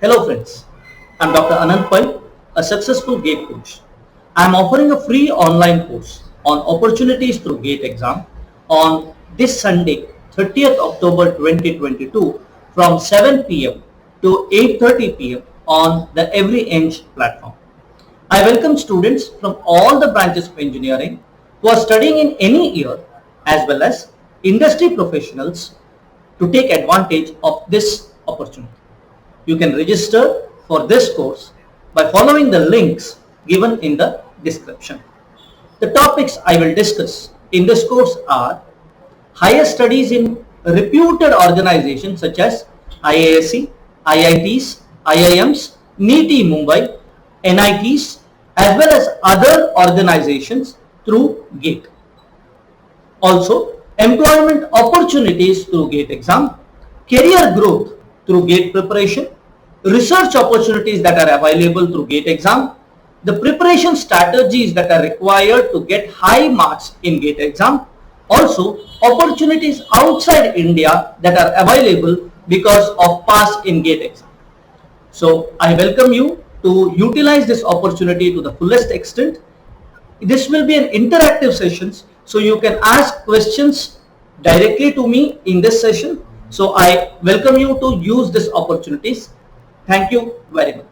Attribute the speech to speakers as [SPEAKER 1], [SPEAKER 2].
[SPEAKER 1] Hello friends, I am Dr. Ananth Pai, a successful GATE coach. I am offering a free online course on opportunities through GATE exam on this Sunday, 30th October 2022 from 7 p.m. to 8:30 p.m. on the Everyeng platform. I welcome students from all the branches of engineering who are studying in any year as well as industry professionals to take advantage of this opportunity. You can register for this course by following the links given in the description. The topics I will discuss in this course are higher studies in reputed organizations such as IISc, IITs, IIMs, NITs Mumbai, NITs as well as other organizations through GATE. Also, employment opportunities through GATE exam, career growth through GATE preparation, research opportunities that are available through GATE exam, the preparation strategies that are required to get high marks in GATE exam, also opportunities outside India that are available because of pass in GATE exam. So I welcome you to utilize this opportunity to the fullest extent. This will be an interactive sessions, so you can ask questions directly to me in this session. So I welcome you to use these opportunities. Thank you very much.